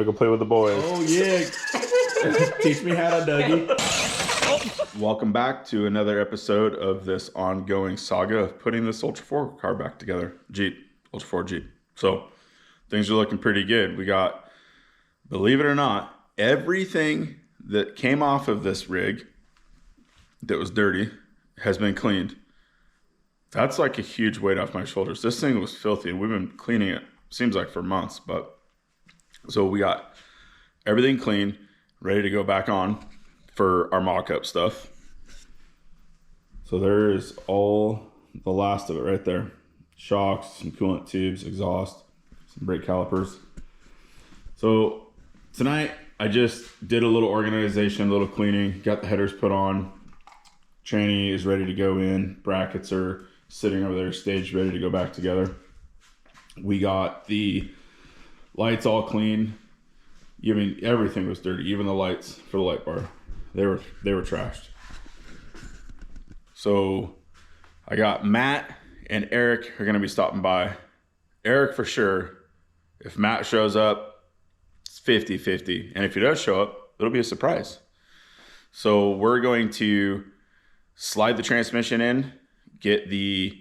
we go play with the boys. Oh, yeah. Teach me how to, Dougie. Welcome back to another episode of this ongoing saga of putting this Ultra 4 car back together. Ultra 4 Jeep. So things are looking pretty good. We got, believe it or not, everything that came off of this rig that was dirty has been cleaned. That's like a huge weight off my shoulders. This thing was filthy and we've been cleaning it, seems like for months, but so we got everything clean, ready to go back on for our mock-up stuff. So there's all the last of it right there. Shocks, some coolant tubes, exhaust, some brake calipers. So tonight I just did a little organization, a little cleaning, got the headers put on. Tranny is ready to go in. Brackets are sitting over there, staged, ready to go back together. We got the lights all clean. I mean, everything was dirty, even the lights for the light bar. They were trashed. So I got Matt and Eric are going to be stopping by. Eric for sure. If Matt shows up, it's 50-50. And if he does show up, it'll be a surprise. So we're going to slide the transmission in, get the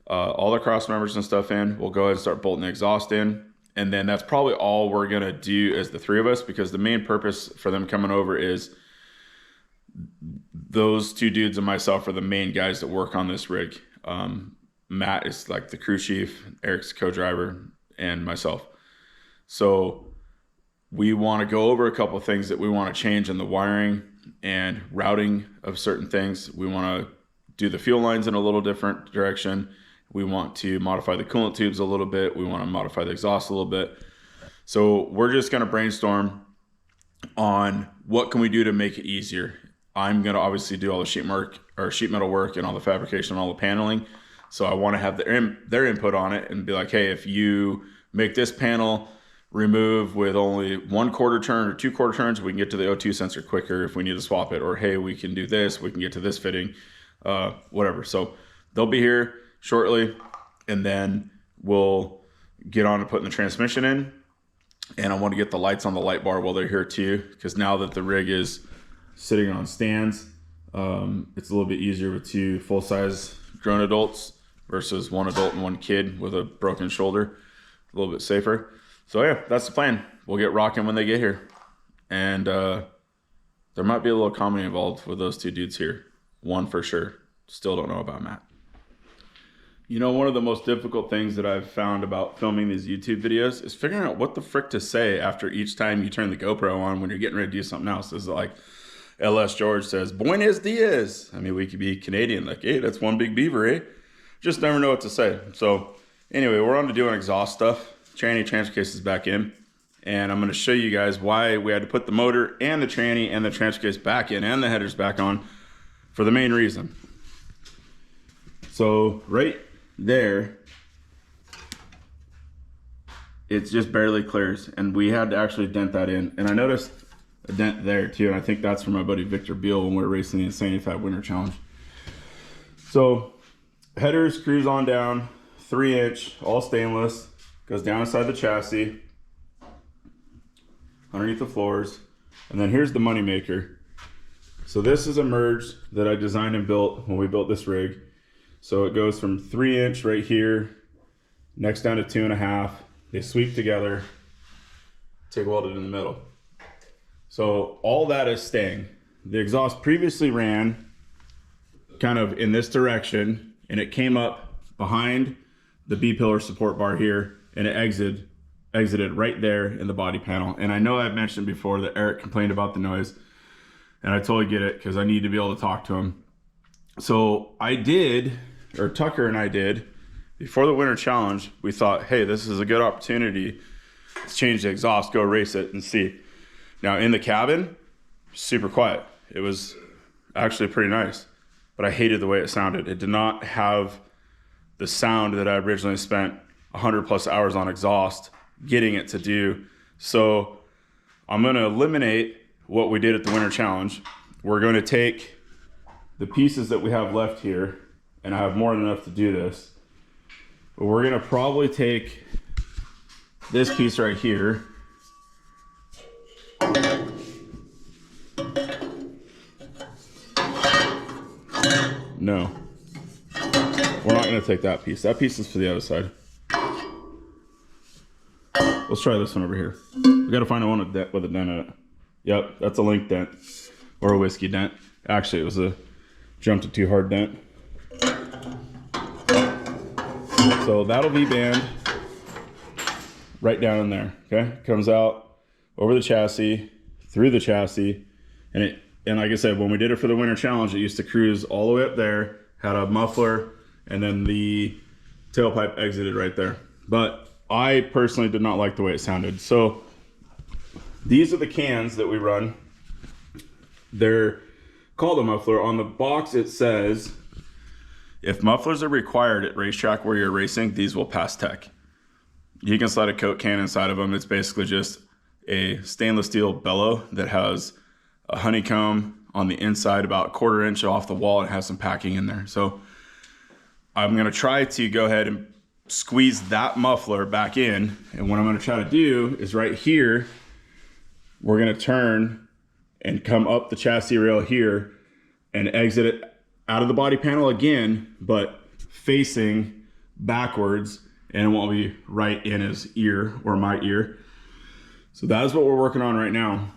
all the cross members and stuff in. We'll go ahead and start bolting the exhaust in. And then that's probably all we're going to do as the three of us, because the main purpose for them coming over is those two dudes and myself are the main guys that work on this rig. Matt is like the crew chief, Eric's co-driver, and myself. So we want to go over a couple of things that we want to change in the wiring and routing of certain things. We want to do the fuel lines in a little different direction. We want to modify the coolant tubes a little bit. We want to modify the exhaust a little bit. So we're just going to brainstorm on what can we do to make it easier. I'm going to obviously do all the sheet metal work and all the fabrication and all the paneling. So I want to have their input on it and be like, hey, if you make this panel remove with only 1/4 turn or 2/4 turns, we can get to the O2 sensor quicker if we need to swap it. Or, hey, we can do this. We can get to this fitting, whatever. So they'll be here shortly, and then we'll get on to putting the transmission in. And I want to get the lights on the light bar while they're here too, because now that the rig is sitting on stands, it's a little bit easier with two full-size grown adults versus one adult and one kid with a broken shoulder. A little bit safer. So yeah, that's the plan. We'll get rocking when they get here. And there might be a little comedy involved with those two dudes here. One for sure. Still don't know about Matt. You know, one of the most difficult things that I've found about filming these YouTube videos is figuring out what the frick to say after each time you turn the GoPro on when you're getting ready to do something else. Is it like LS George says, Buenos dias. I mean, we could be Canadian, like, hey, that's one big beaver, eh? Just never know what to say. So anyway, we're on to doing exhaust stuff. Tranny transfer case is back in. And I'm going to show you guys why we had to put the motor and the tranny and the transfer case back in and the headers back on for the main reason. So right there, it's just barely clears. And we had to actually dent that in. And I noticed a dent there too, and I think that's from my buddy Victor Beal when we were racing the Insanity Fab Winter Challenge. So header screws on down, 3-inch, all stainless, goes down inside the chassis, underneath the floors, and then here's the money maker. So this is a merge that I designed and built when we built this rig. So it goes from 3-inch right here, next down to 2.5. They sweep together, TIG welded in the middle. So all that is staying. The exhaust previously ran kind of in this direction, and it came up behind the B-pillar support bar here, and it exited right there in the body panel. And I know I've mentioned before that Eric complained about the noise, and I totally get it because I need to be able to talk to him. So Tucker and I did, before the Winter Challenge, we thought, hey, this is a good opportunity to change the exhaust, go race it and see. Now in the cabin, super quiet. It was actually pretty nice, but I hated the way it sounded. It did not have the sound that I originally spent 100+ hours on exhaust getting it to do. So I'm going to eliminate what we did at the Winter Challenge. We're going to take the pieces that we have left here, and I have more than enough to do this, but we're going to probably take this piece right here No. We're not gonna take that piece. That piece is for the other side. Let's try this one over here. We gotta find one with a dent in it. Yep, that's a link dent or a whiskey dent. Actually, it was a jumped it too hard dent. So that'll be band right down in there. Okay, comes out over the chassis, through the chassis, and like I said, when we did it for the winter challenge, it used to cruise all the way up there, had a muffler, and then the tailpipe exited right there. But I personally did not like the way it sounded. So these are the cans that we run. They're called a muffler. On the box it says, if mufflers are required at racetrack where you're racing, these will pass tech. You can slide a Coke can inside of them. It's basically just a stainless steel bellow that has a honeycomb on the inside, about 1/4 inch off the wall, and has some packing in there. So I'm gonna try to go ahead and squeeze that muffler back in. And what I'm gonna try to do is right here, we're gonna turn and come up the chassis rail here and exit it out of the body panel again, but facing backwards, and it won't be right in his ear or my ear. So that is what we're working on right now.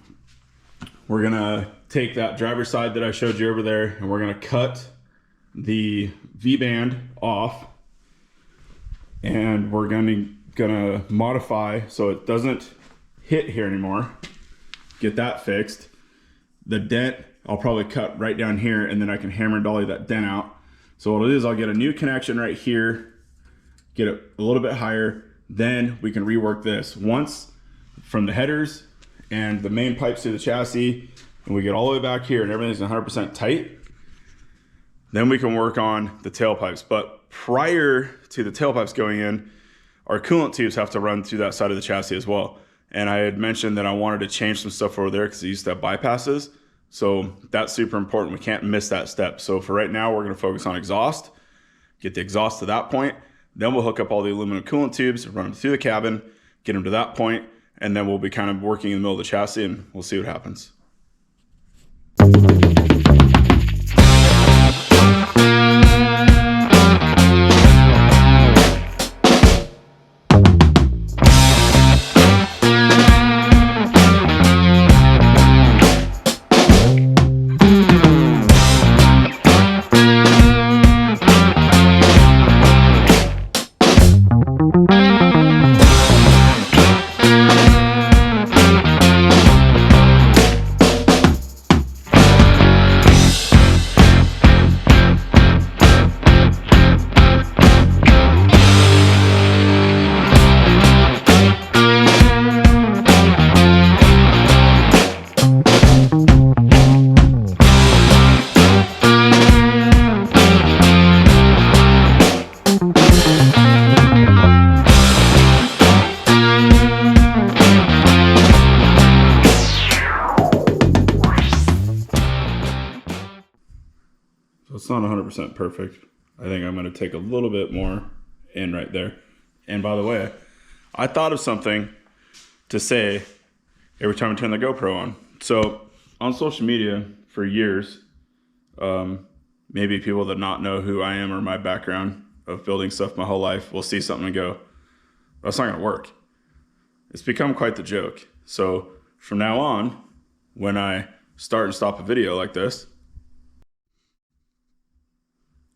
We're gonna take that driver's side that I showed you over there, and we're gonna cut the V-band off, and we're gonna modify so it doesn't hit here anymore. Get that fixed. The dent, I'll probably cut right down here, and then I can hammer dolly that dent out. So what it is, I'll get a new connection right here, get it a little bit higher, then we can rework this. Once from the headers and the main pipes to the chassis, and we get all the way back here and everything's 100% tight, then we can work on the tailpipes. But prior to the tailpipes going in, our coolant tubes have to run through that side of the chassis as well. And I had mentioned that I wanted to change some stuff over there because it used to have bypasses. So that's super important. We can't miss that step. So for right now, we're gonna focus on exhaust, get the exhaust to that point. Then we'll hook up all the aluminum coolant tubes, run them through the cabin, get them to that point, and then we'll be kind of working in the middle of the chassis, and we'll see what happens. It's not 100% perfect. I think I'm gonna take a little bit more in right there. And by the way, I thought of something to say every time I turn the GoPro on. So on social media for years, maybe people that not know who I am or my background of building stuff my whole life will see something and go, that's not gonna work. It's become quite the joke. So from now on, when I start and stop a video like this,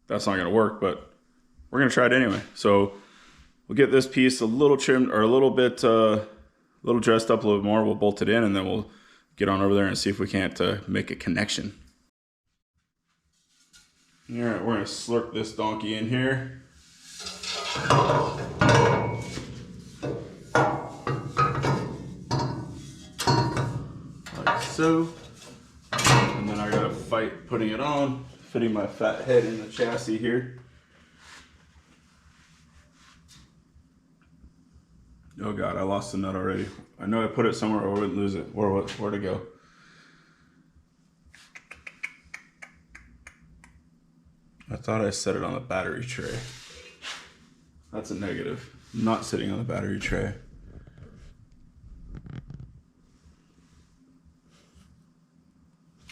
that's not gonna work, but we're gonna try it anyway. So we'll get this piece a little trimmed or a little bit, little dressed up a little bit more. We'll bolt it in, and then we'll get on over there and see if we can't make a connection. All right, we're gonna slurp this donkey in here. Like so. And then I gotta fight putting it on, fitting my fat head in the chassis here. Oh God, I lost the nut already. I know I put it somewhere or I wouldn't lose it. Where to go? I thought I set it on the battery tray. That's a negative. Not sitting on the battery tray.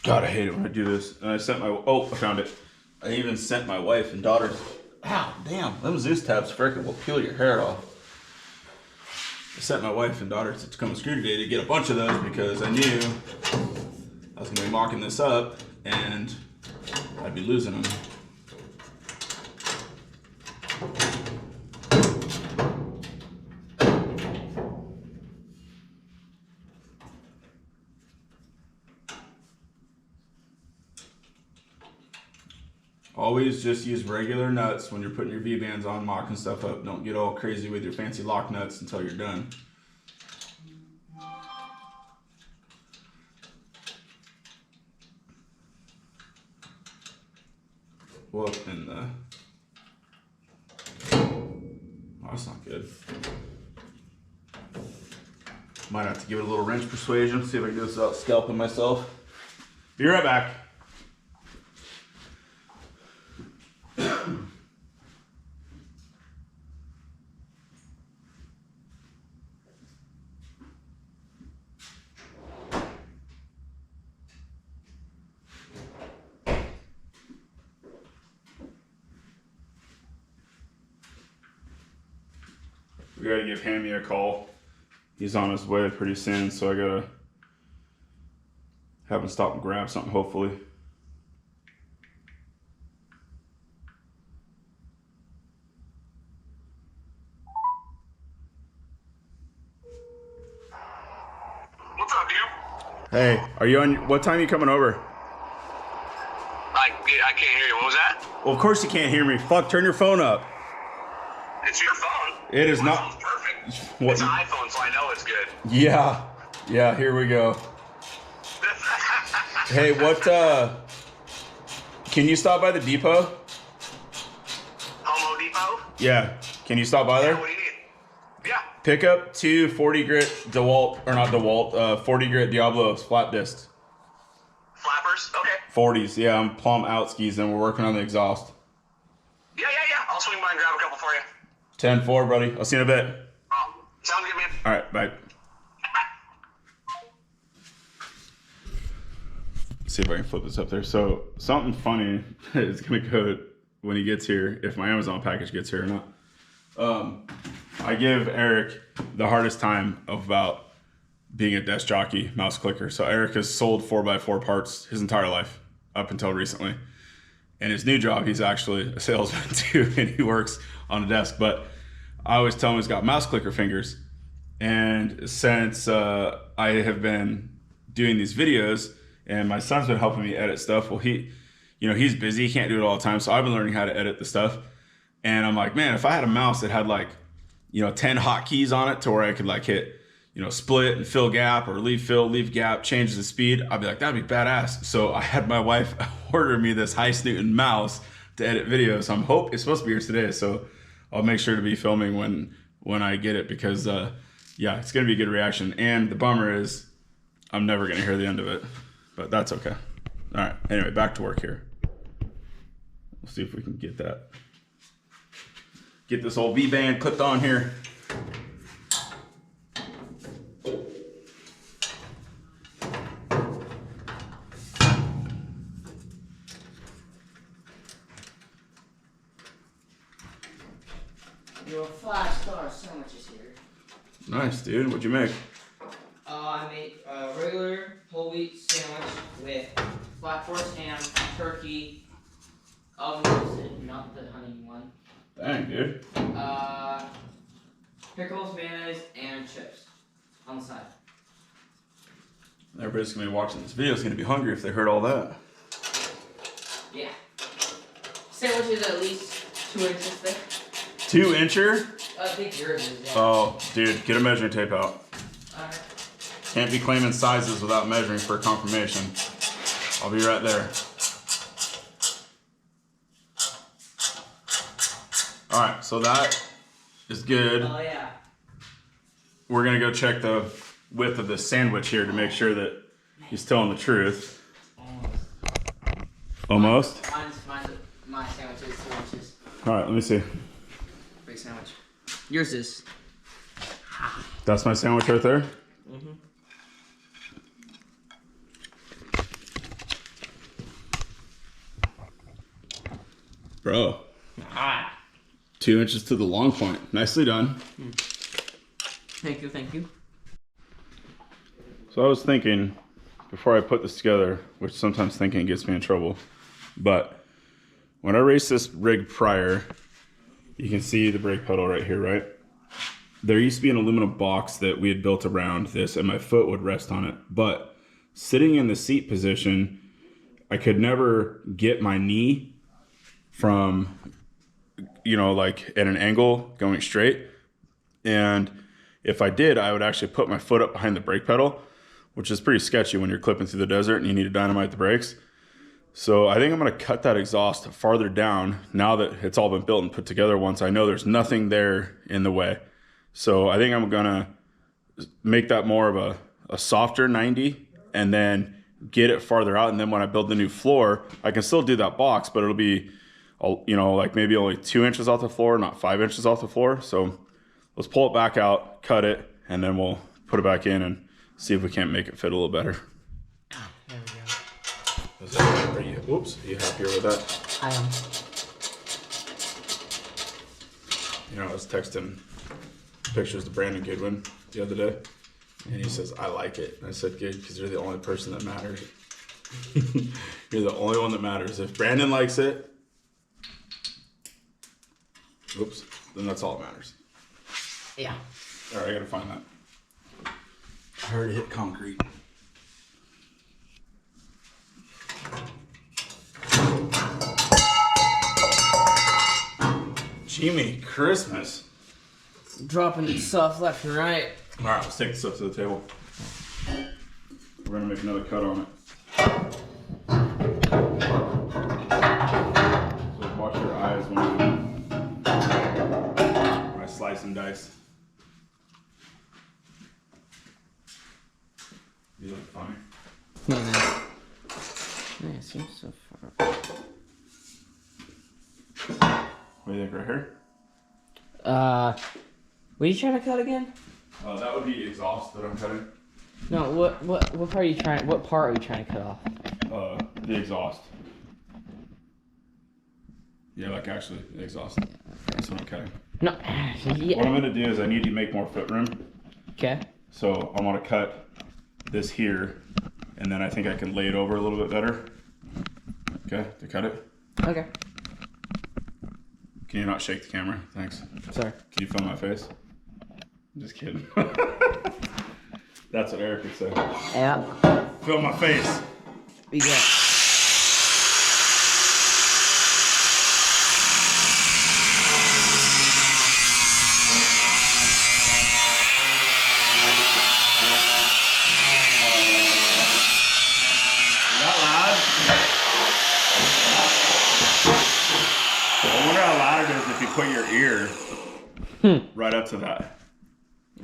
God, I hate it when I do this. And I set my, oh, I found it. I even sent my wife and daughters. Ow, damn, them Zeus tabs frickin' will peel your hair off. I sent my wife and daughter to Tacoma Screw today to get a bunch of those because I knew I was gonna be mocking this up and I'd be losing them. Always just use regular nuts when you're putting your V-bands on, mocking stuff up. Don't get all crazy with your fancy lock nuts until you're done. Whoop in the... Oh, that's not good. Might have to give it a little wrench persuasion, see if I can do this without scalping myself. Be right back. We gotta give Hammy a call. He's on his way pretty soon, so I gotta have him stop and grab something, hopefully. What's up, dude? Hey, are you on? What time are you coming over? I can't hear you. What was that? Well, of course you can't hear me. Fuck, turn your phone up. It's your phone. It is My not. phone's perfect. What? It's an iPhone, so I know it's good. Yeah, here we go. Hey, what, can you stop by the depot? Homo Depot? Yeah, can you stop by there? Yeah, what do you need? Yeah. Pick up 2 40 grit DeWalt, or not DeWalt, 40 grit Diablos flat discs. Flappers? Okay. 40s, yeah, I'm plumb out skis and we're working on the exhaust. Yeah. I'll swing by and grab a couple for you. 10-4, buddy. I'll see you in a bit. Sounds good, man. All right, bye. See if I can flip this up there. So something funny is gonna go when he gets here, if my Amazon package gets here or not. I give Eric the hardest time about being a desk jockey, mouse clicker. So Eric has sold 4x4 parts his entire life up until recently. And his new job, he's actually a salesman too, and he works on a desk. But I always tell him he's got mouse clicker fingers. And since I have been doing these videos, and my son's been helping me edit stuff, well, he's busy, he can't do it all the time. So I've been learning how to edit the stuff. And I'm like, man, if I had a mouse that had 10 hotkeys on it to where I could hit, split and fill gap or leave gap, change the speed, I'd be like, that'd be badass. So I had my wife order me this high snootin mouse to edit videos. It's supposed to be here today. So I'll make sure to be filming when I get it because, it's going to be a good reaction. And the bummer is I'm never going to hear the end of it, but that's okay. All right. Anyway, back to work here. We'll see if we can get this old V-band clipped on here. Your 5-star sandwiches here. Nice, dude. What'd you make? I made a regular whole wheat sandwich with black forest ham, turkey, oven roasted, not the honey one. Dang, dude. Pickles, mayonnaise, and chips on the side. Everybody's gonna be watching this video is gonna be hungry if they heard all that. Yeah. Sandwich is at least 2 inches thick. 2-incher? I think yours is, yeah. Oh, dude, get a measuring tape out. Alright. Can't be claiming sizes without measuring for confirmation. I'll be right there. All right, so that is good. Oh, yeah. We're gonna go check the width of this sandwich here to make sure that he's telling the truth. Almost? My sandwich is 2 inches. All right, let me see. Big sandwich. Yours is. That's my sandwich right there? Mm-hmm. Bro. Ah. 2 inches to the long point. Nicely done. Thank you, thank you. So I was thinking, before I put this together, which sometimes thinking gets me in trouble, but when I raced this rig prior, you can see the brake pedal right here, right? There used to be an aluminum box that we had built around this and my foot would rest on it. But sitting in the seat position, I could never get my knee from, you know, like at an angle going straight. And if I did, I would actually put my foot up behind the brake pedal, which is pretty sketchy when you're clipping through the desert and you need to dynamite the brakes. So I think I'm going to cut that exhaust farther down now that it's all been built and put together once I know there's nothing there in the way. So I think I'm going to make that more of a softer 90 and then get it farther out. And then when I build the new floor, I can still do that box, but it'll be, you know, like maybe only 2 inches off the floor, not 5 inches off the floor. So let's pull it back out, cut it, and then we'll put it back in and see if we can't make it fit a little better. There we go. Are you happier with that? I am. You know, I was texting pictures to Brandon Goodwin the other day, and he says, I like it. And I said, good, because you're the only person that matters. You're the only one that matters. If Brandon likes it, then that's all that matters. Yeah. All right, I gotta find that. I heard it hit concrete. Jimmy Christmas. Dropping stuff left and right. All right, let's take this up to the table. We're gonna make another cut on it. So watch your eyes when I slice and dice. You look funny. Yeah, it seems so far. What do you think right here? What are you trying to cut again? That would be exhaust that I'm cutting. No, what part are you trying? What part are you trying to cut off? The exhaust. Yeah, like actually the exhaust. That's what I'm cutting. No. What I'm gonna do is I need to make more foot room. Okay. So I want to cut this here, and then I think I can lay it over a little bit better. Okay, to cut it. Okay. Can you not shake the camera? Thanks. Sorry. Can you film my face? I'm just kidding. That's what Eric would say. Yeah. Film my face. We got. If you put your ear right up to that.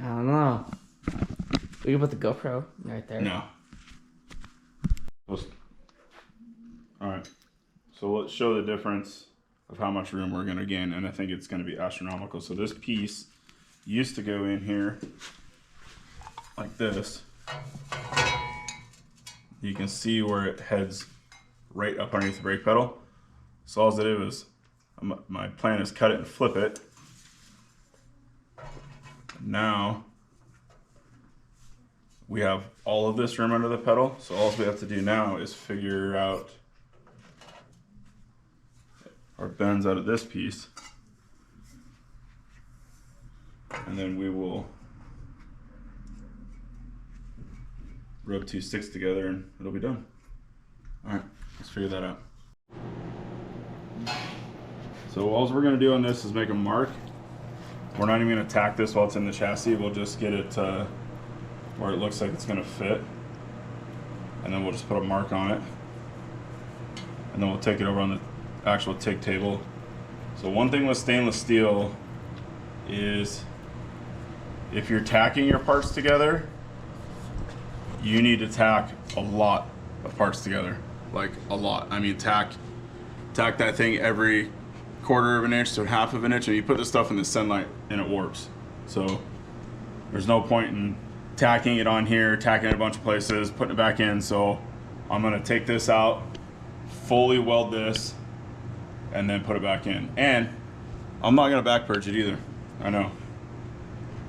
I don't know. We can put the GoPro right there. No. Alright. So let's show the difference of how much room we're going to gain, and I think it's going to be astronomical. So this piece used to go in here like this. You can see where it heads right up underneath the brake pedal. So all I did was, my plan is cut it and flip it. Now we have all of this room under the pedal, so all we have to do now is figure out our bends out of this piece, and then we will rub two sticks together and it'll be done. All right, let's figure that out. So all we're gonna do on this is make a mark. We're not even gonna tack this while it's in the chassis. We'll just get it where it looks like it's gonna fit. And then we'll just put a mark on it. And then we'll take it over on the actual TIG table. So one thing with stainless steel is if you're tacking your parts together, you need to tack a lot of parts together. Like a lot. I mean, tack that thing every quarter of an inch to a half of an inch, and you put this stuff in the sunlight and it warps. So there's no point in tacking it on here, tacking it a bunch of places, putting it back in. So I'm gonna take this out, fully weld this, and then put it back in. And I'm not gonna back purge it either. I know,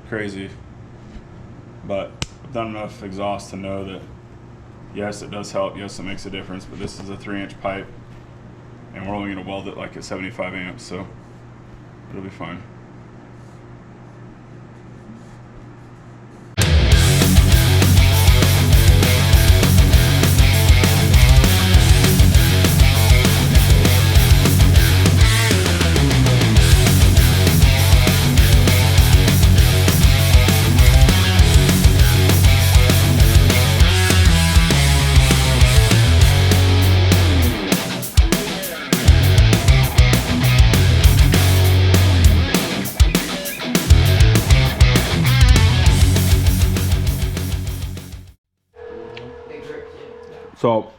crazy, but I've done enough exhaust to know that yes, it does help. Yes, it makes a difference. But this is a 3-inch pipe, and we're only gonna weld it like at 75 amps, so it'll be fine. So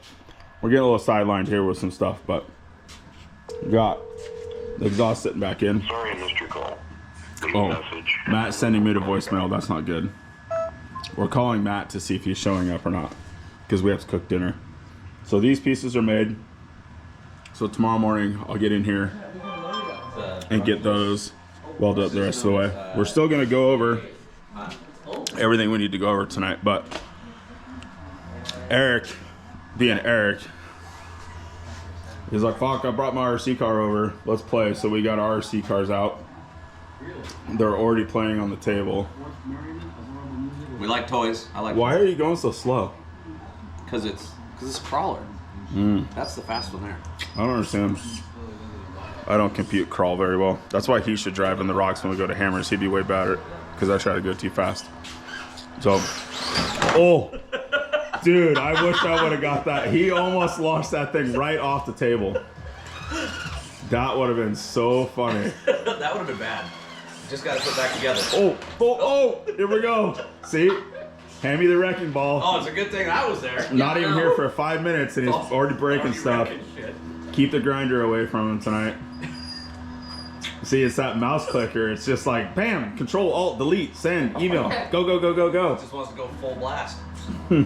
we're getting a little sidelined here with some stuff, but we got the exhaust sitting back in. Sorry I missed your call. Oh, Message. Matt's sending me to voicemail. That's not good. We're calling Matt to see if he's showing up or not, because we have to cook dinner. So these pieces are made. So tomorrow morning I'll get in here and get those welded up the rest of the way. We're still gonna go over everything we need to go over tonight, but Eric, being Eric, he's like, fuck, I brought my RC car over, let's play. So we got our RC cars out. They're already playing on the table. We like toys. I like. Why are you going so slow? Because it's a crawler. That's the fast one there. I don't understand. I don't compute crawl very well. That's why he should drive in the rocks when we go to hammers. He'd be way better, because I try to go too fast. So, oh, dude, I wish I would have got that. He almost launched that thing right off the table. That would have been so funny. That would have been bad. Just got to put back together. Oh, here we go. See? Hand me the wrecking ball. Oh, it's a good thing I was there. Not even here for 5 minutes and he's already breaking stuff. Shit. Keep the grinder away from him tonight. See, it's that mouse clicker. It's just like, bam, control, alt, delete, send, email. Go, go, go, go, go. Just wants to go full blast. So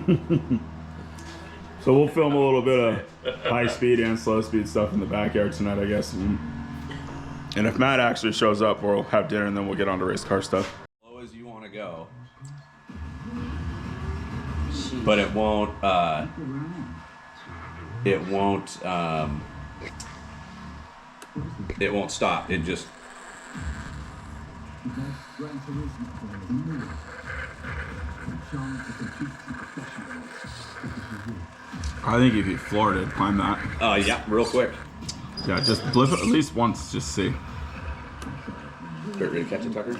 we'll film a little bit of high speed and slow speed stuff in the backyard tonight, I guess. And if Matt actually shows up, we'll have dinner and then we'll get on to race car stuff. As low as you want to go. But it won't, it won't stop. It just, I think if you floored it, climb that. yeah, real quick. Yeah, just flip it at least once, just see. Ready to catch it, Tucker?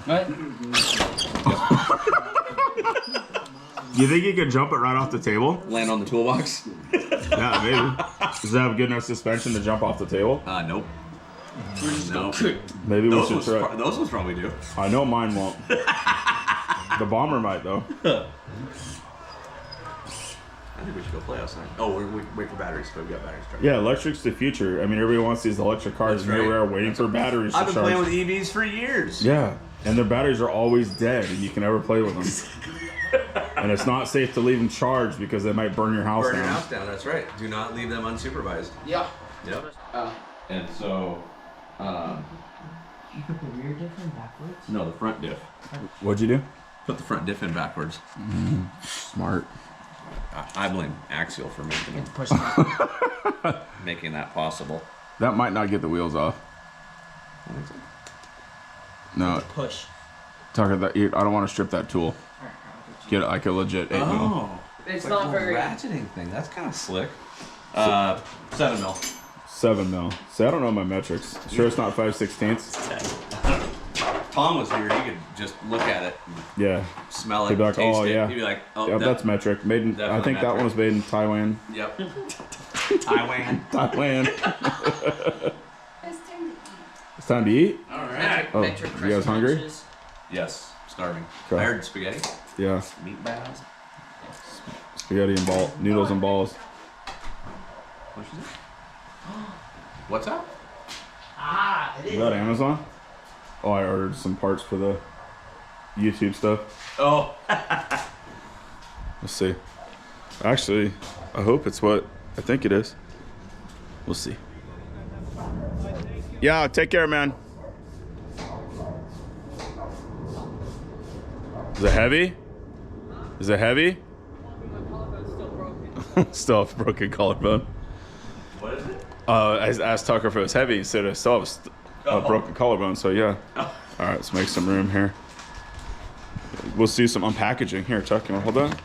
What? You think you could jump it right off the table? Land on the toolbox? Yeah, maybe. Does it have good enough suspension to jump off the table? Nope. No. Maybe we should try. Those ones probably do. I know mine won't. The bomber might, though. I think we should go play outside. Oh, we wait for batteries, but we got batteries charged. Yeah, electric's the future. I mean, everybody wants these electric cars, That's and here right. we are waiting for batteries to I've been charge. playing with EVs for years. Yeah, and their batteries are always dead, and you can never play with them. And it's not safe to leave them charged because they might burn your house Burn down. your house down, that's right. Do not leave them unsupervised. Yeah. Yep. Oh. And so, You put the rear diff in backwards? no, the front diff. What'd you do? Put the front diff in backwards. Smart. I blame Axial for making them, Push it. making that possible. That might not get the wheels off. No, Push. Tucker, I don't want to strip that tool. Get it like a legit 8 mil. Oh, It's like not a very. ratcheting thing. That's kind of slick. 7 mil. 7 mil. See, I don't know my metrics. Sure it's not 5/16. Tom was here. He could just look at it, and Yeah. smell it, He'd be like, taste oh, it. yeah. He'd be like, oh, Yep, that's metric. Made in, I Definitely think that metric. one was made in Taiwan. Yep. Taiwan. Thailand. It's time to eat. It's time to eat? All right. Oh, Metric you guys hungry? percentages. Yes, starving. Okay. I heard spaghetti, Yeah. meatballs. Spaghetti and ball, noodles and balls. What's that? What's up? Ah, it Is is. that Amazon? Oh, I ordered some parts for the YouTube stuff. Oh. Let's see. Actually, I hope it's what I think it is. We'll see. Yeah, take care, man. Is it heavy? Is it heavy? Still have a broken collarbone. What is it? I asked Tucker if it was heavy. He said I still have a broken collarbone, so yeah. All right, let's make some room here. We'll see some unpackaging. Here, Tuck, you want to hold that?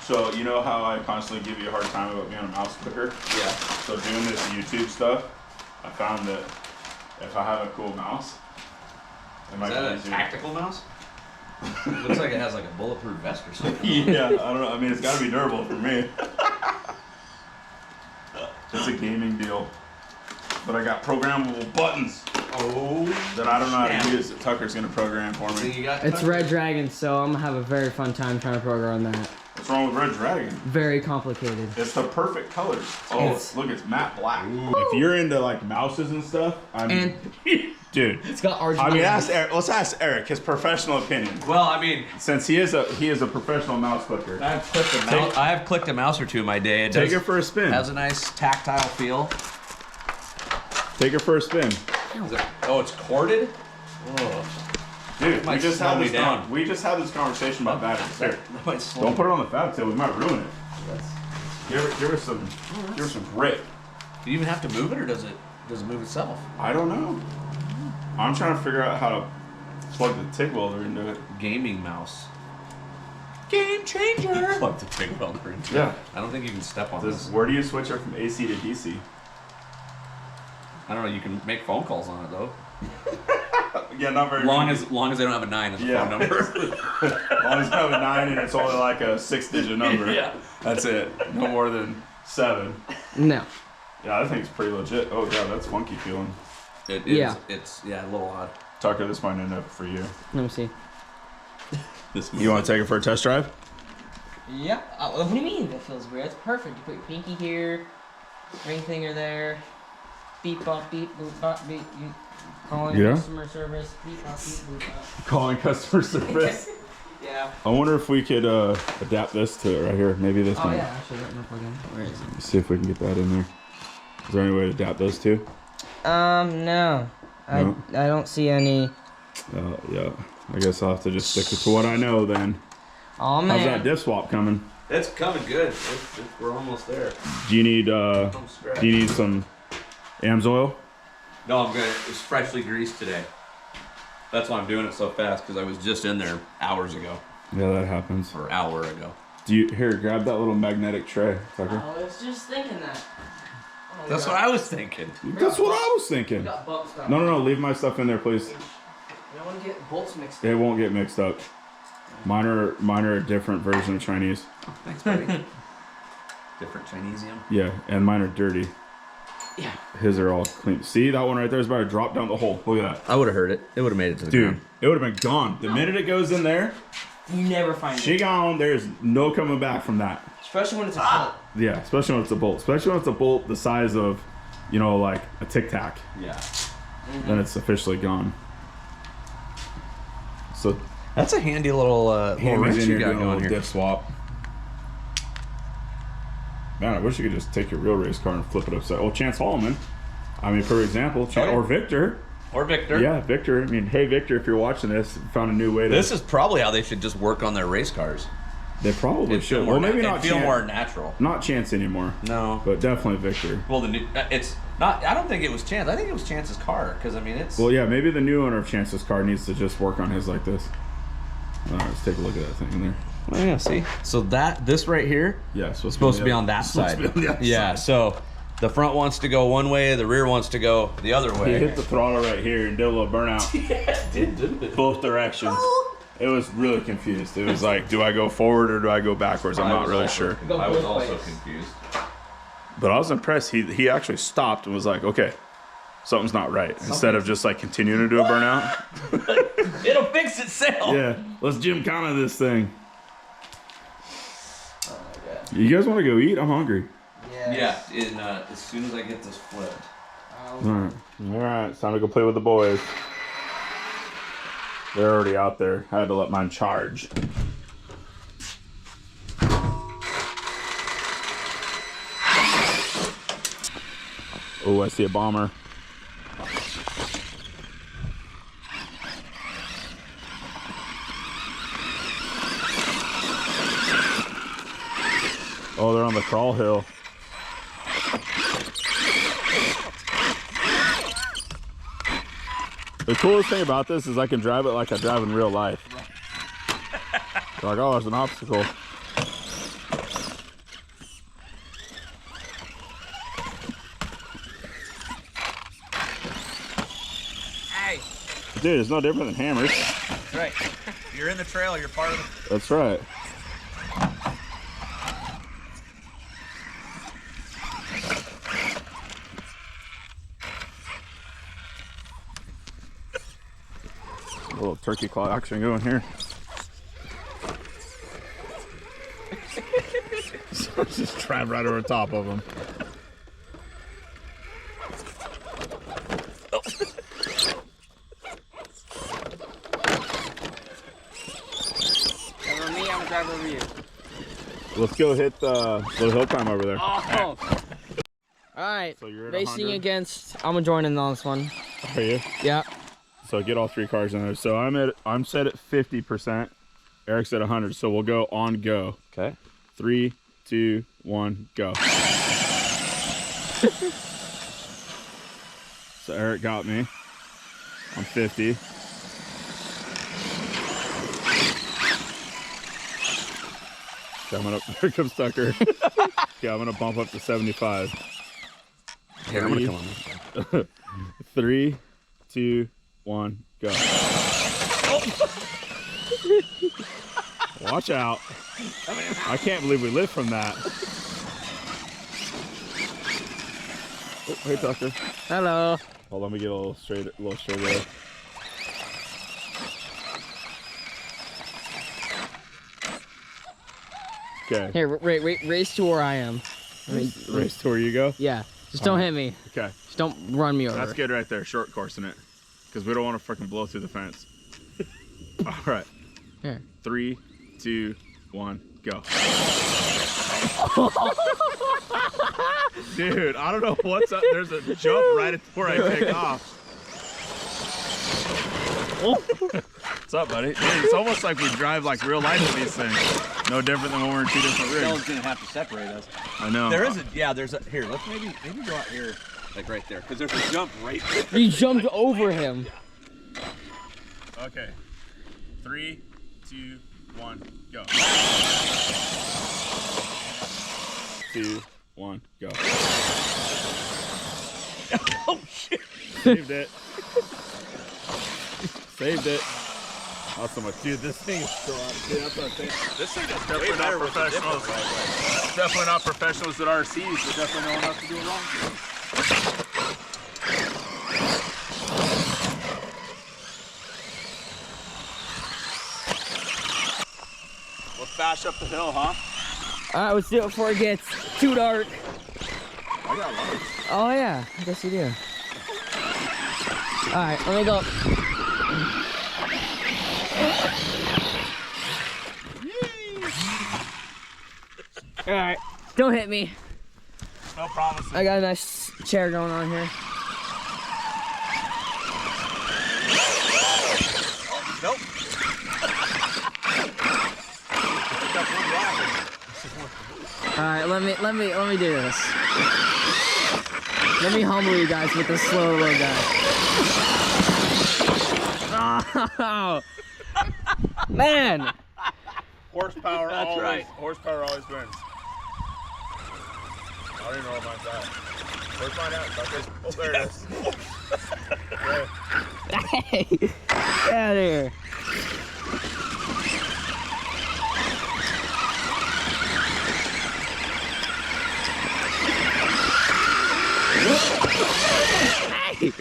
So, you know how I constantly give you a hard time about being a mouse clicker? Yeah. So doing this YouTube stuff, I found that if I have a cool mouse, it might Is that be a easier. tactical mouse? Looks like it has like a bulletproof vest or something. Yeah, I don't know. I mean, it's got to be durable for me. It's a gaming deal. But I got programmable buttons Oh. that I don't know how snap. to use that Tucker's going to program for So me. you got It's Red Dragon, so I'm gonna have a very fun time trying to program that. What's wrong with Red Dragon? Very complicated. It's the perfect colors. Oh, It's- look, it's matte black. If you're into like mouses and stuff, And dude. it's got RGB. I mean, ask Eric. Let's ask Eric his professional opinion, Well, I mean, since he is a professional mouse clicker. I have clicked a mouse or two in my day. It Take does, it for a spin. has a nice tactile feel. Take it for a spin, Is it, oh, it's corded? Oh, dude. Might slow me down. We just had this conversation about batteries. Here, that might slow don't me. put it on the fab tail. We might ruin it. Give her some grip. Do you even have to move it, or does it move itself? I don't know. I'm trying to figure out how to plug the TIG welder into it. Gaming mouse. Game changer. Plug the TIG welder into Yeah. it. I don't think you can step on this. Where do you switch it from AC to DC? I don't know. You can make phone calls on it though. Yeah, not very. Long as they don't have a 9 as a phone number. As long as you have a 9 and it's only like a 6-digit number. Yeah. That's it. No more than 7. No. Yeah, I think it's pretty legit. Oh god, that's funky feeling. It is. Yeah. It's a little odd. Tucker, this might end up for you. Let me see. This You want to take it for a test drive? Yeah. What do you mean that feels weird? It's perfect. You put your pinky here, ring finger there, beep bop beep boop bop beep. You calling Yeah. customer service, beep bop beep boop bop. Calling customer service. Yeah. I wonder if we could adapt this to it right here. Maybe this Oh one. yeah. Actually, let me plug in. Where is it? Let's see if we can get that in there. Is there any way to adapt those two? No. No? I don't see any. Yeah. I guess I'll have to just stick to what I know then. Oh How's that diff swap coming? It's coming good. We're almost there. Do you need From scratch. do you need some AMS oil? No, I'm good. It was freshly greased today. That's why I'm doing it so fast, because I was just in there hours ago, Yeah, that happens. or an hour ago. Do you here grab that little magnetic tray, Tucker? I was just thinking that. Oh, That's what I was thinking. That's what I was We thinking. got bump stuff. No, leave my stuff in there, please. I don't want to get bolts mixed It won't get mixed up. Mine are a different version of Chinese. Thanks, buddy. Different Chinesium. Yeah, and mine are dirty. Yeah. His are all clean. See, that one right there is about to drop down the hole. Look at that. I would have heard it. It would have made it to the Dude, ground. it would have been gone. The minute it goes in there, You never find she it. gone. There's no coming back from that. Especially when it's a bolt. Yeah, especially when it's a bolt. Especially when it's a bolt the size of, like a Tic Tac. Yeah. Then it's officially gone. So That's a handy little Hammy's wrench in you here got doing a going little here. dip swap. Man, I wish you could just take your real race car and flip it upside. Oh, Chance Holloman. I mean, for example, Oh, yeah. or Victor. Or Victor. Yeah, Victor. I mean, hey, Victor, if you're watching this, found a new way to. This is probably how they should just work on their race cars. They probably It'd feel should. more Well, maybe it'd not feel Chance. more natural. Not Chance anymore, No. but definitely Victor. Well, the new, it's not. I don't think it was Chance. I think it was Chance's car, because I mean it's. Well, yeah, maybe the new owner of Chance's car needs to just work on his like this. All right, let's take a look at that thing in there. Oh, yeah. See. So this right here Yeah, is supposed to be on that side. Yeah. So the front wants to go one way, the rear wants to go the other He way. hit the throttle right here and did a little burnout. Didn't it? Both directions. It was really confused. It was like, do I go forward or do I go backwards? I'm not really sure. I was also confused. But I was impressed. He actually stopped and was like, okay, something's not right. Instead of just like continuing to do a burnout. It'll fix itself. Yeah, let's Gymkhana this thing. You guys want to go eat? I'm hungry. Yeah. As soon as I get this flipped. All right, it's time to go play with the boys. They're already out there. I had to let mine charge. Oh, I see a bomber. Oh, they're on the crawl hill. The coolest thing about this is I can drive it like I drive in real life. They're like, oh, there's an obstacle. Hey. Dude, it's no different than hammers. That's right. You're in the trail, you're part of the... That's right. A little turkey claw action going here. So just drive right over top of them. Over me, I'm gonna drive over you. Let's go hit the little hill climb over there. Oh. Alright, So you're at racing 100. against, I'm gonna join in on this one. Are you? Yeah. So get all 3 cars in there. So I'm set at 50%. Eric's at 100. So we'll go on go. Okay. 3, 2, 1, go. So Eric got me. I'm 50. Okay, here comes Tucker. Okay, I'm gonna bump up to 75. Here, I'm gonna come on. 3, 2, 1, go. Watch out. I can't believe we lived from that. Oh, hey Tucker. Hello. Hold on, let me get a little straight there. Okay. Here, race to where I am. I mean, Race to where you go? yeah. Just don't hit me. Okay. Just don't run me over. That's good right there, short coursing it. Because we don't want to freaking blow through the fence. All right. Here. 3, 2, 1, go. Dude, I don't know what's up. There's a jump right before I take off. What's up, buddy? Dude, it's almost like we drive like real life with these things. No different than when we're in 2 different rigs. Someone's gonna have to separate us. I know. There is a, yeah, there's a, here, let's maybe go out here, like right there, because there's a jump right there. You jumped over him. Okay. 3, 2, 1, go. 2, 1, go. Oh, shit. Saved it. Saved it. Awesome. Dude, this thing is still out of dude, that's what I'm saying. This thing is definitely not professionals. Definitely not professionals at RCs. They definitely know enough to do it wrong. Let's bash up the hill, huh? Alright, let's do it before it gets too dark. I got lights. Oh yeah, I guess you do. Alright, let me go. Alright, don't hit me. No promises. I got a nice chair going on here. Nope. Alright, let me do this. Let me humble you guys with this slow little guy. Oh, man! Horsepower That's always, right. Horsepower always wins. I don't even know what mine's at. Where's mine at? Tucker? Oh, there it is. Okay. Hey! Get out of here. Hey!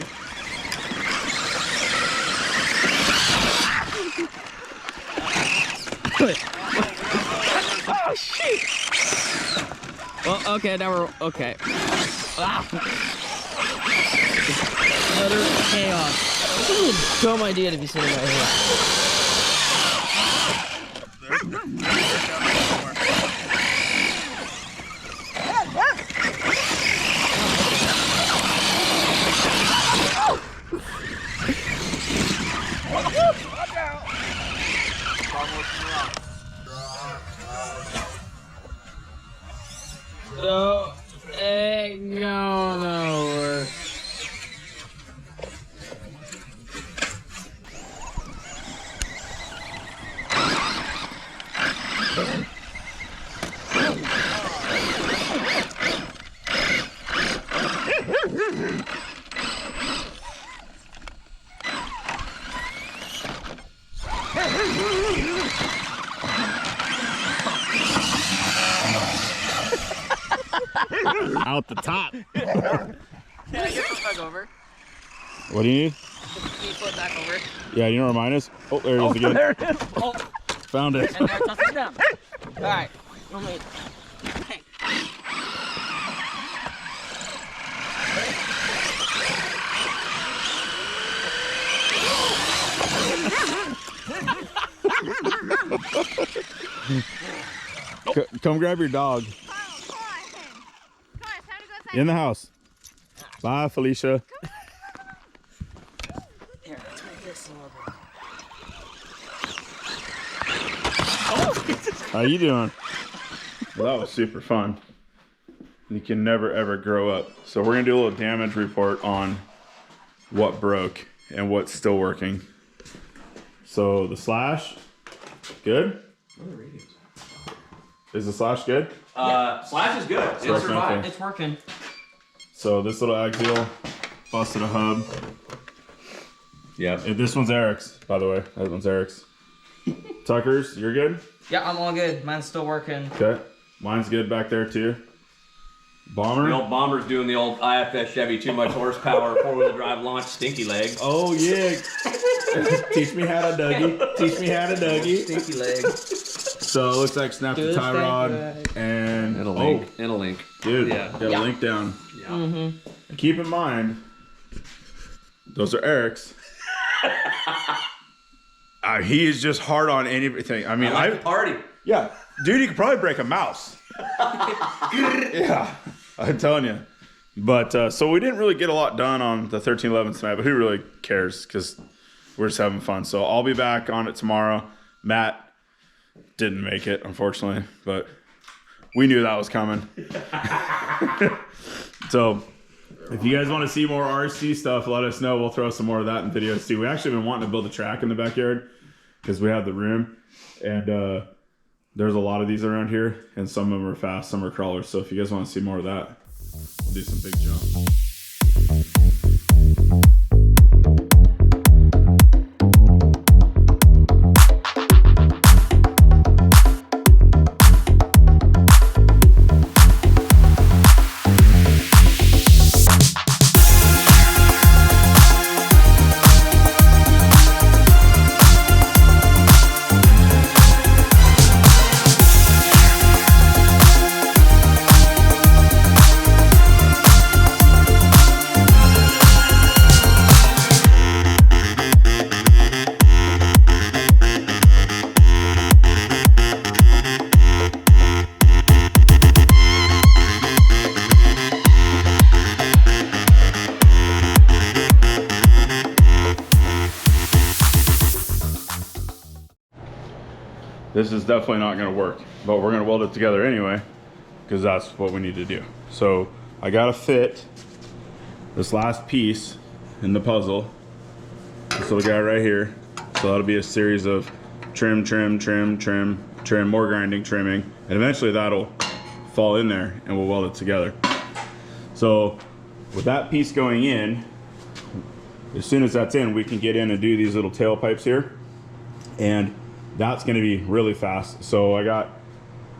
Oh shit! Well, okay, now we're okay. Ah. Utter chaos. This is a dumb idea to be sitting right here. Out the top. Yeah, get the fuck over. What do you need? Can you flip back over? Yeah, you know where mine is? Oh, there it is again. There it is. Oh, Found it. and there, toss it down. All right. No, wait. Hey. Come grab your dog. Come on, it's time to go outside. In the house. Bye, Felicia. Here, let's make this a little bit. How you doing? Well, that was super fun. You can never ever grow up. So we're gonna do a little damage report on what broke and what's still working. So the slash, good? Is the slash good? Slash is good. It Slash survived. nothing. It's working. So this little axial busted a hub. Yeah. And this one's Eric's, by the way. That one's Eric's. Tucker's, you're good? Yeah, I'm all good. Mine's still working. Okay. Mine's good back there too. Bomber? The old Bomber's doing the old IFS Chevy, too much horsepower, 4-wheel drive launch, stinky leg. Oh, yeah. Teach me how to Dougie. Teach me how to Dougie. Stinky leg. So it looks like snap the Good tie thing, rod good. and And a link. And a link. dude, Yeah. got a Yeah. link down. Yeah. Mm-hmm. Keep in mind, those are Eric's. He is just hard on anything. I mean, I like the party. yeah, dude, he could probably break a mouse. Yeah, I'm telling you. But so we didn't really get a lot done on the 1311 tonight, but who really cares? Because we're just having fun. So I'll be back on it tomorrow. Matt didn't make it, unfortunately, but we knew that was coming. So if you guys want to see more RC stuff, let us know. We'll throw some more of that in videos too. We actually been wanting to build a track in the backyard because we have the room, and there's a lot of these around here, and some of them are fast, some are crawlers. So if you guys want to see more of that, we'll do some big jumps. This is definitely not going to work, but we're going to weld it together anyway because that's what we need to do. So I got to fit this last piece in the puzzle, this little guy right here. So that'll be a series of trim, trim, trim, trim, trim, more grinding, trimming, and eventually that'll fall in there and we'll weld it together. So with that piece going in, as soon as that's in, we can get in and do these little tailpipes here, and that's going to be really fast. So I got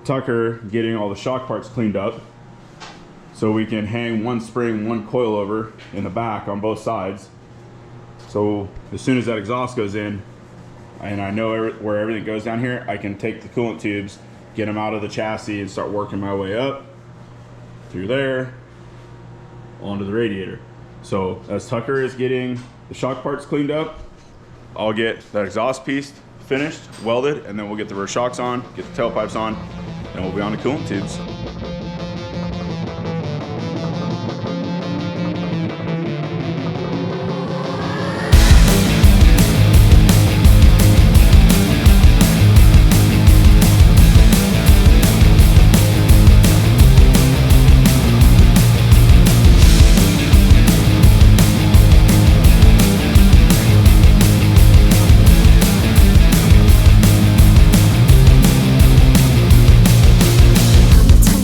Tucker getting all the shock parts cleaned up so we can hang one spring, one coilover in the back on both sides. So as soon as that exhaust goes in, and I know where everything goes down here, I can take the coolant tubes, get them out of the chassis, and start working my way up through there onto the radiator. So as Tucker is getting the shock parts cleaned up, I'll get that exhaust piece finished, welded, and then we'll get the rear shocks on, get the tailpipes on, and we'll be on the coolant tubes. I'm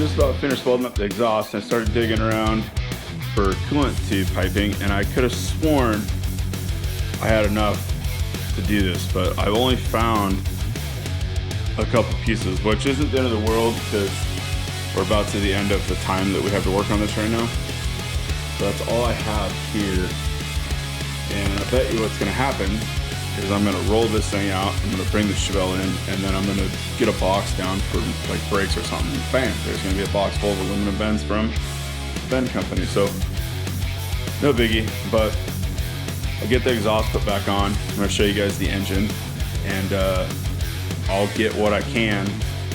just about finished welding up the exhaust, and I started digging around for coolant tube piping, and I could have sworn I had enough to do this, but I've only found a couple pieces, which isn't the end of the world because we're about to the end of the time that we have to work on this right now. So that's all I have here. And I bet you what's gonna happen is I'm gonna roll this thing out, I'm gonna bring the Chevelle in, and then I'm gonna get a box down for like brakes or something. Bam, there's gonna be a box full of aluminum bends from the bend company. So no biggie, but I'll get the exhaust put back on. I'm gonna show you guys the engine, and I'll get what I can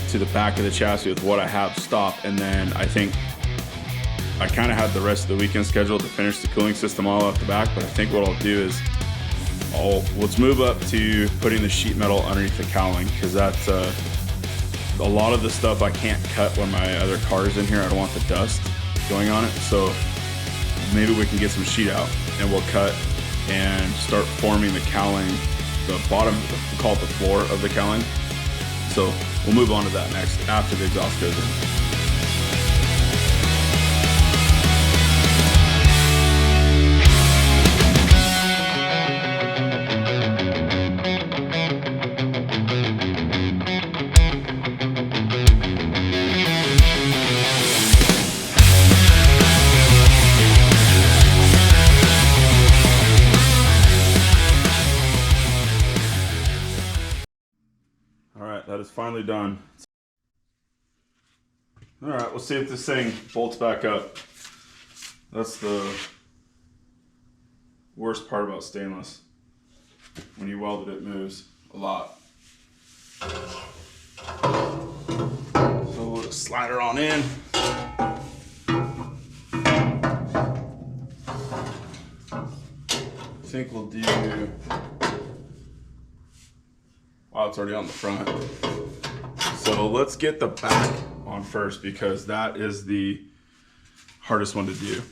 to the back of the chassis with what I have stopped, and then I think I kind of had the rest of the weekend scheduled to finish the cooling system all off the back, but I think what I'll do is let's move up to putting the sheet metal underneath the cowling, because that's a lot of the stuff I can't cut when my other car is in here. I don't want the dust going on it, so maybe we can get some sheet out and we'll cut and start forming the cowling, the bottom, we call it the floor of the cowling. So we'll move on to that next after the exhaust goes in. That is finally done. All right, we'll see if this thing bolts back up. That's the worst part about stainless. When you weld it, it moves a lot. So we'll just slide her on in. I think we'll do, wow, it's already on the front. So let's get the back on first, because that is the hardest one to do.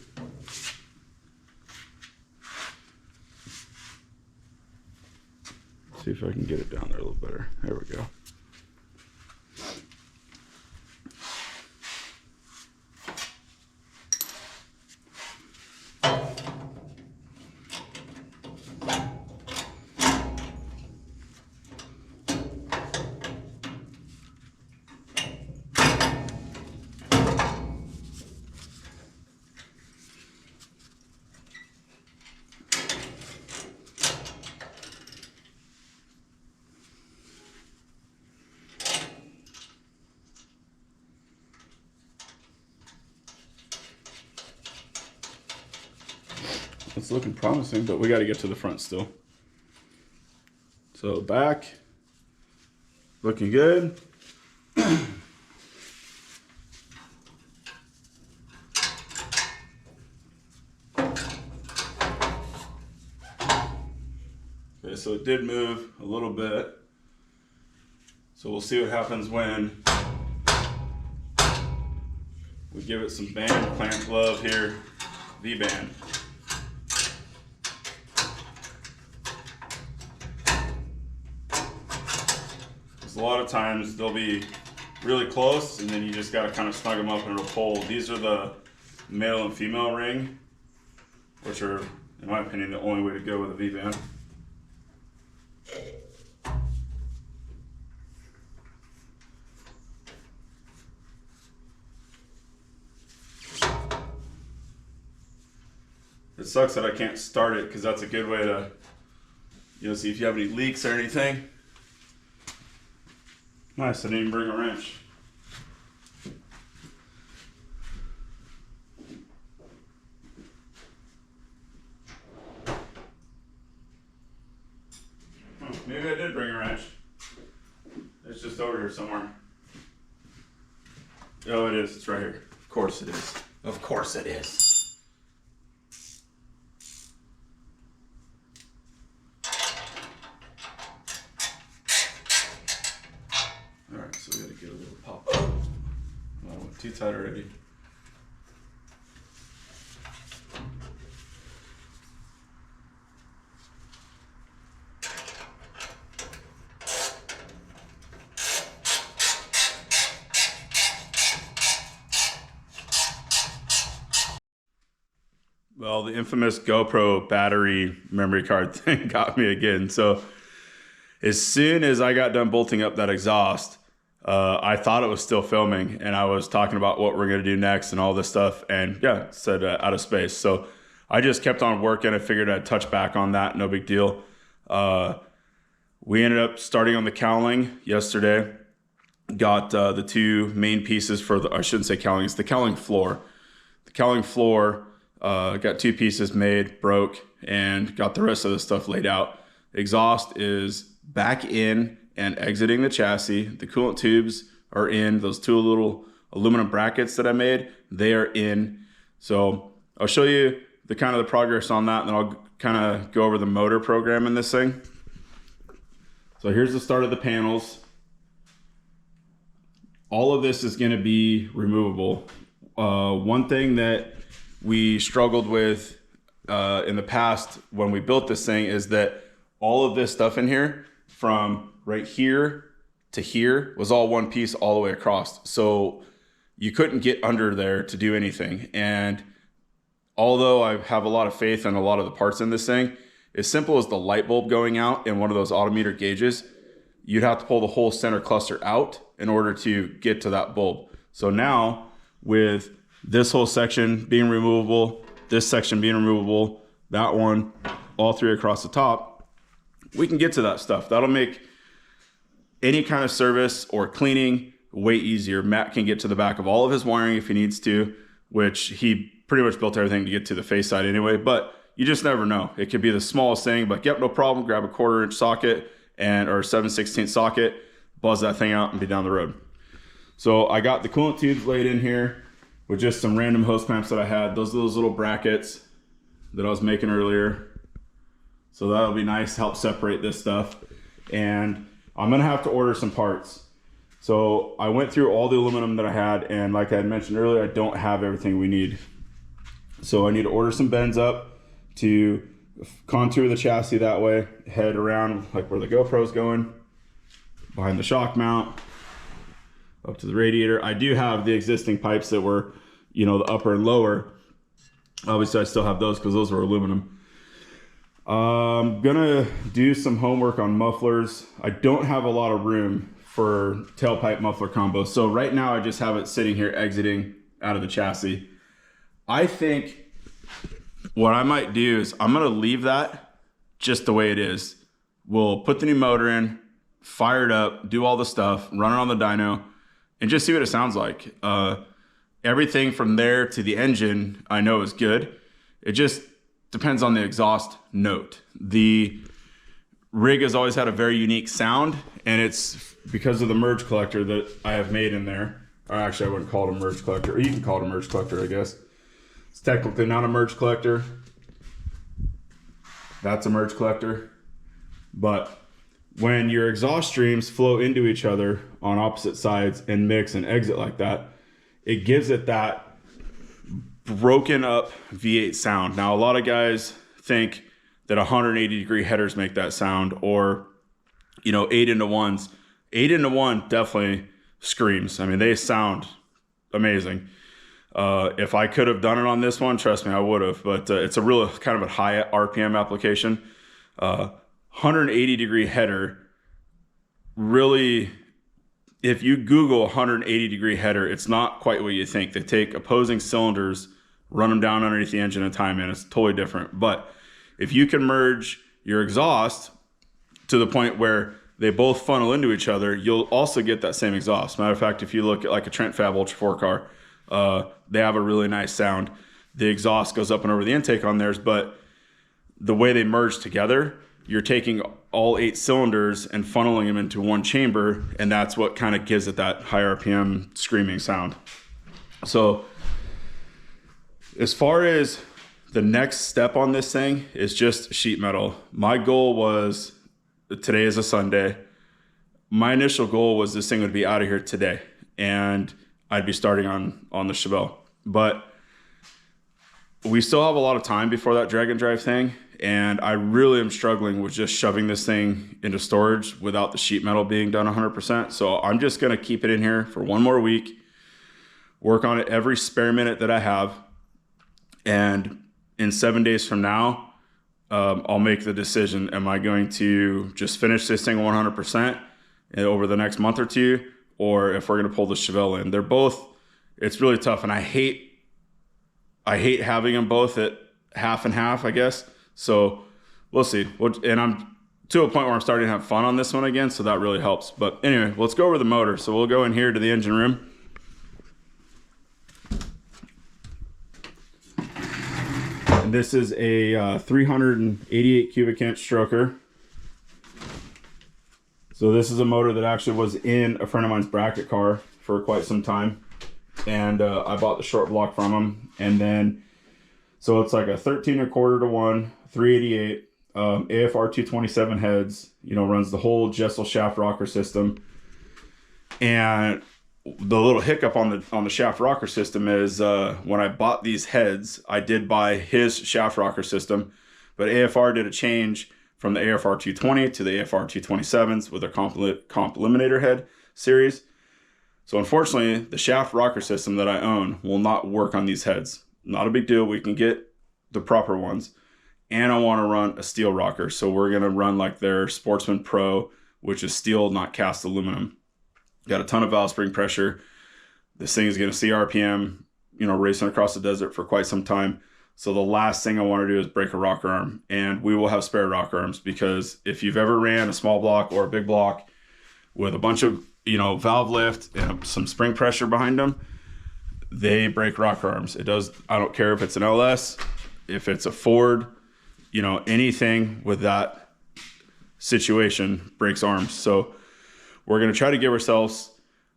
See if I can get it down there a little better. There we go. It's looking promising, but we got to get to the front still. So back, looking good. Okay, so it did move a little bit. So we'll see what happens when we give it some band, plant glove here, V-band. A lot of times they'll be really close, and then you just got to kind of snug them up and it'll pull. These are the male and female ring, which are, in my opinion, the only way to go with a V-band. It sucks that I can't start it, because that's a good way to, see if you have any leaks or anything. Nice, I didn't even bring a wrench. Maybe I did bring a wrench. It's just over here somewhere. Oh, it is. It's right here. Of course it is. Of course it is. Alright, so we gotta get a little pop. Oh, I went too tight already. Well, the infamous GoPro battery memory card thing got me again. So as soon as I got done bolting up that exhaust, I thought it was still filming, and I was talking about what we're going to do next and all this stuff. And yeah, it said out of space. So I just kept on working. I figured I'd touch back on that. No big deal. We ended up starting on the cowling yesterday. Got the two main pieces for the, I shouldn't say cowling, it's the cowling floor. The cowling floor, got two pieces made, broke, and got the rest of the stuff laid out. Exhaust is back in and exiting the chassis. The coolant tubes are in. Those two little aluminum brackets that I made, they are in. So I'll show you the kind of the progress on that, and then I'll kind of go over the motor program in this thing. So here's the start of the panels. All of this is going to be removable. One thing that we struggled with in the past when we built this thing is that all of this stuff in here, from right here to here, was all one piece all the way across. So you couldn't get under there to do anything. And although I have a lot of faith in a lot of the parts in this thing, as simple as the light bulb going out in one of those autometer gauges, you'd have to pull the whole center cluster out in order to get to that bulb. So now with this whole section being removable, this section being removable, that one, all three across the top, we can get to that stuff. That'll make any kind of service or cleaning way easier. Matt can get to the back of all of his wiring if he needs to, which he pretty much built everything to get to the face side anyway, but you just never know. It could be the smallest thing, but yep, no problem. Grab a 1/4 inch socket or 7/16 socket, buzz that thing out and be down the road. So I got the coolant tubes laid in here with just some random hose clamps that I had. Those are those little brackets that I was making earlier. So that'll be nice to help separate this stuff. And I'm gonna have to order some parts. So I went through all the aluminum that I had, and like I had mentioned earlier, I don't have everything we need. So I need to order some bends up to contour the chassis that way, head around like where the GoPro's going, behind the shock mount, up to the radiator. I do have the existing pipes that were, you know, the upper and lower. Obviously I still have those because those were aluminum. I'm gonna do some homework on mufflers. I don't have a lot of room for tailpipe muffler combos. So right now I just have it sitting here exiting out of the chassis. I think what I might do is I'm gonna leave that just the way it is. We'll put the new motor in, fire it up, do all the stuff, run it on the dyno, and just see what it sounds like. Everything from there to the engine I know is good. It just depends on the exhaust note. The rig has always had a very unique sound, and it's because of the merge collector that I have made in there. Or actually I wouldn't call it a merge collector, or you can call it a merge collector, I guess. It's technically not a merge collector. That's a merge collector. But when your exhaust streams flow into each other on opposite sides and mix and exit like that, it gives it that broken up V8 sound. Now, a lot of guys think that 180 degree headers make that sound, or, you know, 8 into 1s. 8 into 1 definitely screams. I mean, they sound amazing. If I could have done it on this one, trust me, I would have. But it's a real kind of a high RPM application. 180 degree header, really, if you Google 180 degree header, it's not quite what you think. They take opposing cylinders, run them down underneath the engine and time in. It's totally different. But if you can merge your exhaust to the point where they both funnel into each other, you'll also get that same exhaust. Matter of fact, if you look at like a Trent Fab Ultra 4 car, they have a really nice sound. The exhaust goes up and over the intake on theirs, but the way they merge together, you're taking all 8 cylinders and funneling them into one chamber, and that's what kind of gives it that high RPM screaming sound. So as far as the next step on this thing is just sheet metal. My goal was, today is a Sunday, my initial goal was this thing would be out of here today, and I'd be starting on the Chevelle. But we still have a lot of time before that drag and drive thing, and I really am struggling with just shoving this thing into storage without the sheet metal being done 100%. So I'm just gonna keep it in here for one more week, work on it every spare minute that I have, and in 7 days from now, I'll make the decision. Am I going to just finish this thing 100% over the next month or two, or if we're going to pull the Chevelle in? They're both, it's really tough, and I hate having them both at half and half, I guess. So we'll see. And I'm to a point where I'm starting to have fun on this one again, so that really helps. But anyway, let's go over the motor. So we'll go in here to the engine room. And this is a 388 cubic inch stroker. So this is a motor that actually was in a friend of mine's bracket car for quite some time. And I bought the short block from him. And then, so it's like a 13 1/4 to 1, 388, AFR 227 heads, you know, runs the whole Jessel shaft rocker system. And the little hiccup on the shaft rocker system is when I bought these heads, I did buy his shaft rocker system, but AFR did a change from the AFR 220 to the AFR 227s with a comp eliminator head series. So unfortunately, the shaft rocker system that I own will not work on these heads. Not a big deal. We can get the proper ones. And I want to run a steel rocker. So we're going to run like their Sportsman Pro, which is steel, not cast aluminum. Got a ton of valve spring pressure. This thing is going to see RPM, you know, racing across the desert for quite some time. So the last thing I want to do is break a rocker arm. And we will have spare rocker arms, because if you've ever ran a small block or a big block with a bunch of, you know, valve lift and some spring pressure behind them, they break rocker arms. It does. I don't care if it's an LS, if it's a Ford, you know, anything with that situation breaks arms. So we're going to try to give ourselves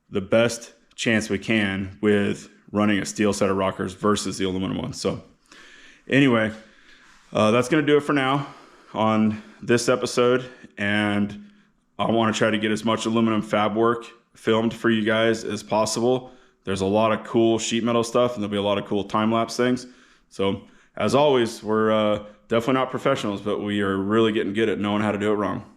the best chance we can with running a steel set of rockers versus the aluminum one. So anyway, that's going to do it for now on this episode. And I want to try to get as much aluminum fab work filmed for you guys as possible. There's a lot of cool sheet metal stuff, and there'll be a lot of cool time-lapse things. So as always, we're definitely not professionals, but we are really getting good at knowing how to do it wrong.